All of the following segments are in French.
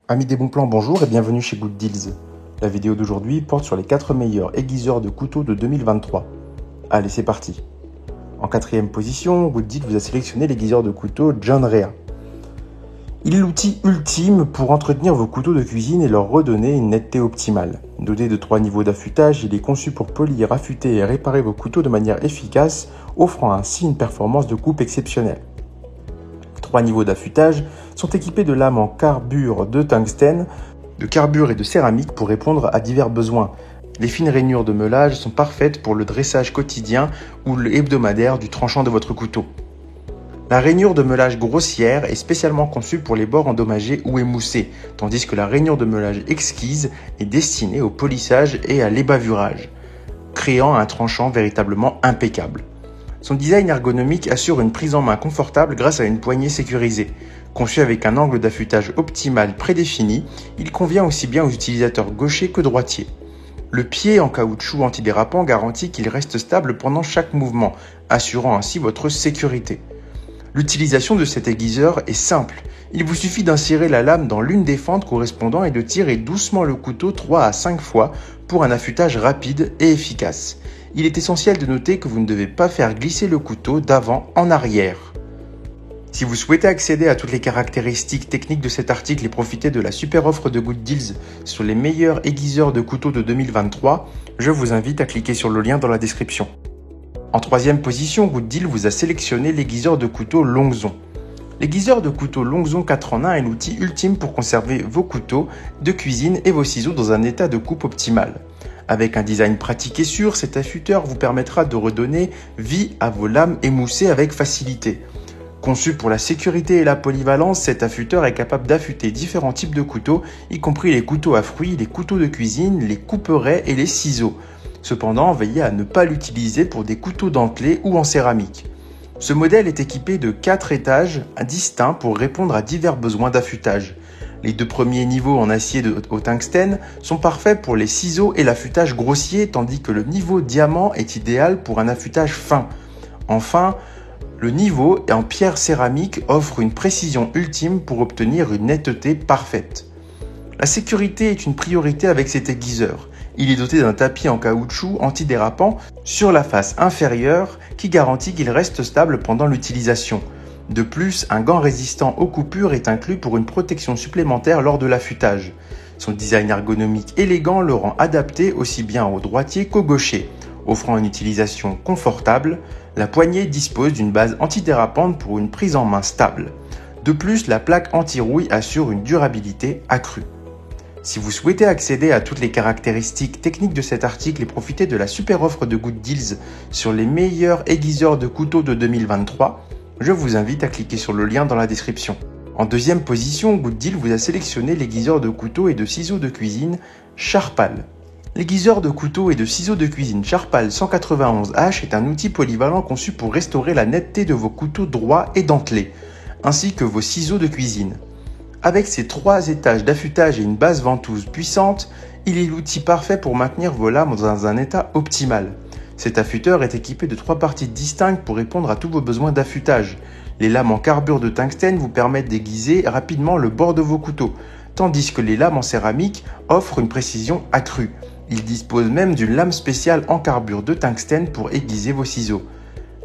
Amis des bons plans, bonjour et bienvenue chez Good Deals. La vidéo d'aujourd'hui porte sur les 4 meilleurs aiguiseurs de couteaux de 2023. Allez, c'est parti. En 4e position, Good Deals vous a sélectionné l'aiguiseur de couteau John Rea. Il est l'outil ultime pour entretenir vos couteaux de cuisine et leur redonner une netteté optimale. Doté de 3 niveaux d'affûtage, il est conçu pour polir, affûter et réparer vos couteaux de manière efficace, offrant ainsi une performance de coupe exceptionnelle. 3 niveaux d'affûtage sont équipés de lames en carbure de tungstène, de carbure et de céramique pour répondre à divers besoins. Les fines rainures de meulage sont parfaites pour le dressage quotidien ou hebdomadaire du tranchant de votre couteau. La rainure de meulage grossière est spécialement conçue pour les bords endommagés ou émoussés, tandis que la rainure de meulage exquise est destinée au polissage et à l'ébavurage, créant un tranchant véritablement impeccable. Son design ergonomique assure une prise en main confortable grâce à une poignée sécurisée. Conçu avec un angle d'affûtage optimal prédéfini, il convient aussi bien aux utilisateurs gauchers que droitiers. Le pied en caoutchouc antidérapant garantit qu'il reste stable pendant chaque mouvement, assurant ainsi votre sécurité. L'utilisation de cet aiguiseur est simple. Il vous suffit d'insérer la lame dans l'une des fentes correspondant et de tirer doucement le couteau 3 à 5 fois pour un affûtage rapide et efficace. Il est essentiel de noter que vous ne devez pas faire glisser le couteau d'avant en arrière. Si vous souhaitez accéder à toutes les caractéristiques techniques de cet article et profiter de la super offre de Good Deals sur les meilleurs aiguiseurs de couteaux de 2023, je vous invite à cliquer sur le lien dans la description. En 3e position, Good Deals vous a sélectionné l'aiguiseur de couteau Longzon. L'aiguiseur de couteau Longzon 4 en 1 est l'outil ultime pour conserver vos couteaux de cuisine et vos ciseaux dans un état de coupe optimal. Avec un design pratique et sûr, cet affûteur vous permettra de redonner vie à vos lames émoussées avec facilité. Conçu pour la sécurité et la polyvalence, cet affûteur est capable d'affûter différents types de couteaux, y compris les couteaux à fruits, les couteaux de cuisine, les couperets et les ciseaux. Cependant, veillez à ne pas l'utiliser pour des couteaux dentelés ou en céramique. Ce modèle est équipé de 4 étages distincts pour répondre à divers besoins d'affûtage. Les 2 premiers niveaux en acier au tungstène sont parfaits pour les ciseaux et l'affûtage grossier, tandis que le niveau diamant est idéal pour un affûtage fin. Enfin, le niveau en pierre céramique offre une précision ultime pour obtenir une netteté parfaite. La sécurité est une priorité avec cet aiguiseur. Il est doté d'un tapis en caoutchouc antidérapant sur la face inférieure qui garantit qu'il reste stable pendant l'utilisation. De plus, un gant résistant aux coupures est inclus pour une protection supplémentaire lors de l'affûtage. Son design ergonomique élégant le rend adapté aussi bien aux droitiers qu'aux gauchers. Offrant une utilisation confortable, la poignée dispose d'une base antidérapante pour une prise en main stable. De plus, la plaque anti-rouille assure une durabilité accrue. Si vous souhaitez accéder à toutes les caractéristiques techniques de cet article et profiter de la super offre de Good Deals sur les meilleurs aiguiseurs de couteaux de 2023, je vous invite à cliquer sur le lien dans la description. En 2e position, Good Deals vous a sélectionné l'aiguiseur de couteaux et de ciseaux de cuisine Sharpal. L'aiguiseur de couteaux et de ciseaux de cuisine Sharpal 191H est un outil polyvalent conçu pour restaurer la netteté de vos couteaux droits et dentelés, ainsi que vos ciseaux de cuisine. Avec ses 3 étages d'affûtage et une base ventouse puissante, il est l'outil parfait pour maintenir vos lames dans un état optimal. Cet affûteur est équipé de 3 parties distinctes pour répondre à tous vos besoins d'affûtage. Les lames en carbure de tungstène vous permettent d'aiguiser rapidement le bord de vos couteaux, tandis que les lames en céramique offrent une précision accrue. Il dispose même d'une lame spéciale en carbure de tungstène pour aiguiser vos ciseaux.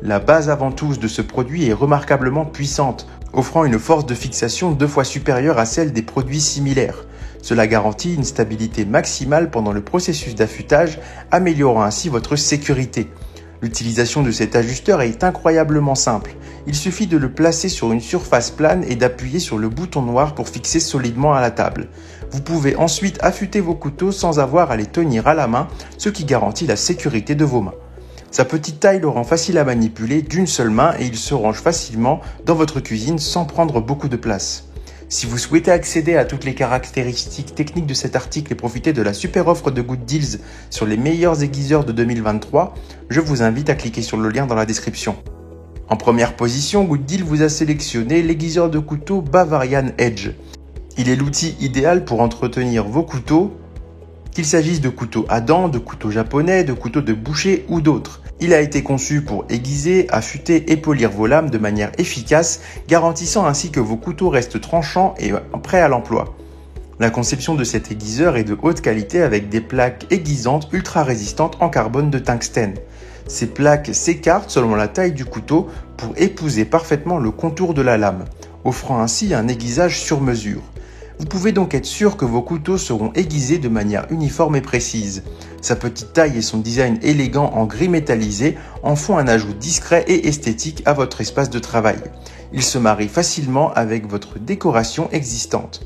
La base à ventouse de ce produit est remarquablement puissante, offrant une force de fixation 2 fois supérieure à celle des produits similaires. Cela garantit une stabilité maximale pendant le processus d'affûtage, améliorant ainsi votre sécurité. L'utilisation de cet ajusteur est incroyablement simple. Il suffit de le placer sur une surface plane et d'appuyer sur le bouton noir pour fixer solidement à la table. Vous pouvez ensuite affûter vos couteaux sans avoir à les tenir à la main, ce qui garantit la sécurité de vos mains. Sa petite taille le rend facile à manipuler d'une seule main et il se range facilement dans votre cuisine sans prendre beaucoup de place. Si vous souhaitez accéder à toutes les caractéristiques techniques de cet article et profiter de la super offre de Good Deals sur les meilleurs aiguiseurs de 2023, je vous invite à cliquer sur le lien dans la description. En 1re position, Good Deals vous a sélectionné l'aiguiseur de couteau Bavarian Edge. Il est l'outil idéal pour entretenir vos couteaux, qu'il s'agisse de couteaux à dents, de couteaux japonais, de couteaux de boucher ou d'autres. Il a été conçu pour aiguiser, affûter et polir vos lames de manière efficace, garantissant ainsi que vos couteaux restent tranchants et prêts à l'emploi. La conception de cet aiguiseur est de haute qualité avec des plaques aiguisantes ultra résistantes en carbone de tungstène. Ces plaques s'écartent selon la taille du couteau pour épouser parfaitement le contour de la lame, offrant ainsi un aiguisage sur mesure. Vous pouvez donc être sûr que vos couteaux seront aiguisés de manière uniforme et précise. Sa petite taille et son design élégant en gris métallisé en font un ajout discret et esthétique à votre espace de travail. Il se marie facilement avec votre décoration existante.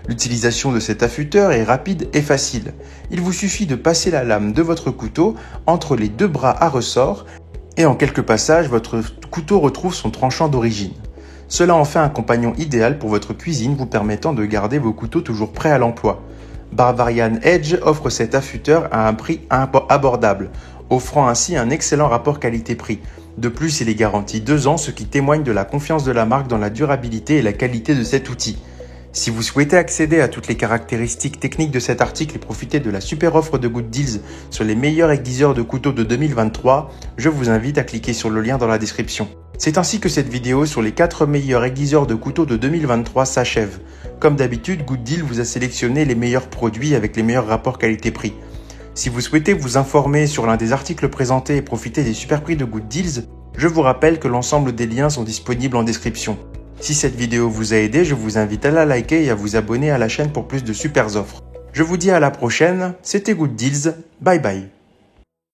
L'utilisation de cet affûteur est rapide et facile. Il vous suffit de passer la lame de votre couteau entre les deux bras à ressort et en quelques passages, votre couteau retrouve son tranchant d'origine. Cela en fait un compagnon idéal pour votre cuisine, vous permettant de garder vos couteaux toujours prêts à l'emploi. Barbarian Edge offre cet affûteur à un prix abordable, offrant ainsi un excellent rapport qualité-prix. De plus, il est garanti 2 ans, ce qui témoigne de la confiance de la marque dans la durabilité et la qualité de cet outil. Si vous souhaitez accéder à toutes les caractéristiques techniques de cet article et profiter de la super offre de Good Deals sur les meilleurs aiguiseurs de couteaux de 2023, je vous invite à cliquer sur le lien dans la description. C'est ainsi que cette vidéo sur les 4 meilleurs aiguiseurs de couteaux de 2023 s'achève. Comme d'habitude, Good Deal vous a sélectionné les meilleurs produits avec les meilleurs rapports qualité-prix. Si vous souhaitez vous informer sur l'un des articles présentés et profiter des super prix de Good Deals, je vous rappelle que l'ensemble des liens sont disponibles en description. Si cette vidéo vous a aidé, je vous invite à la liker et à vous abonner à la chaîne pour plus de super offres. Je vous dis à la prochaine, c'était Good Deals, bye bye.